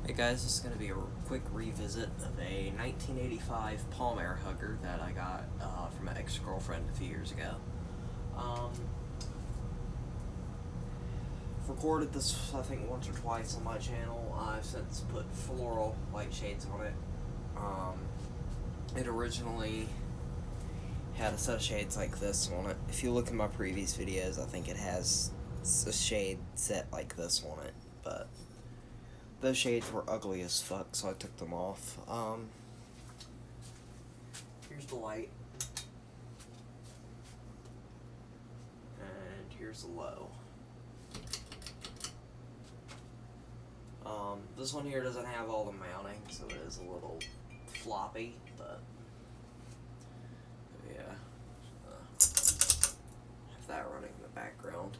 Hey guys, this is going to be a quick revisit of a 1985 Palm Air Hugger that I got from an ex-girlfriend a few years ago. I've recorded this, I think, once or twice on my channel. I've since put floral light shades on it. It originally had a set of shades like this on it. If you look at my previous videos, I think it has a shade set like this on it, but those shades were ugly as fuck, so I took them off. Here's the light. And here's the low. This one here doesn't have all the mounting, so it is a little floppy, but yeah. Have that running in the background.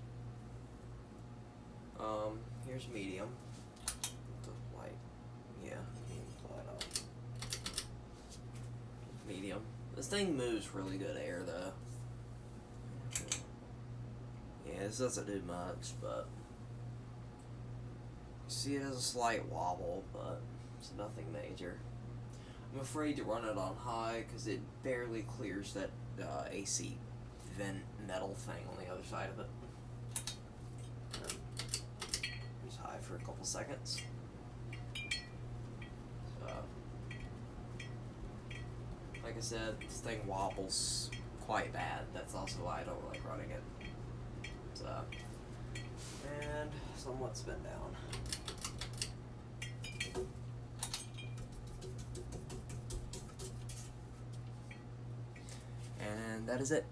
Here's medium. The light, yeah, medium. This thing moves really good air though. Yeah, this doesn't do much, but you see it has a slight wobble, but it's nothing major. I'm afraid to run it on high because it barely clears that AC vent metal thing on the other side of it. Just high for a couple seconds. So, like I said, this thing wobbles quite bad. That's also why I don't like running it. So, and somewhat spin down. And that is it.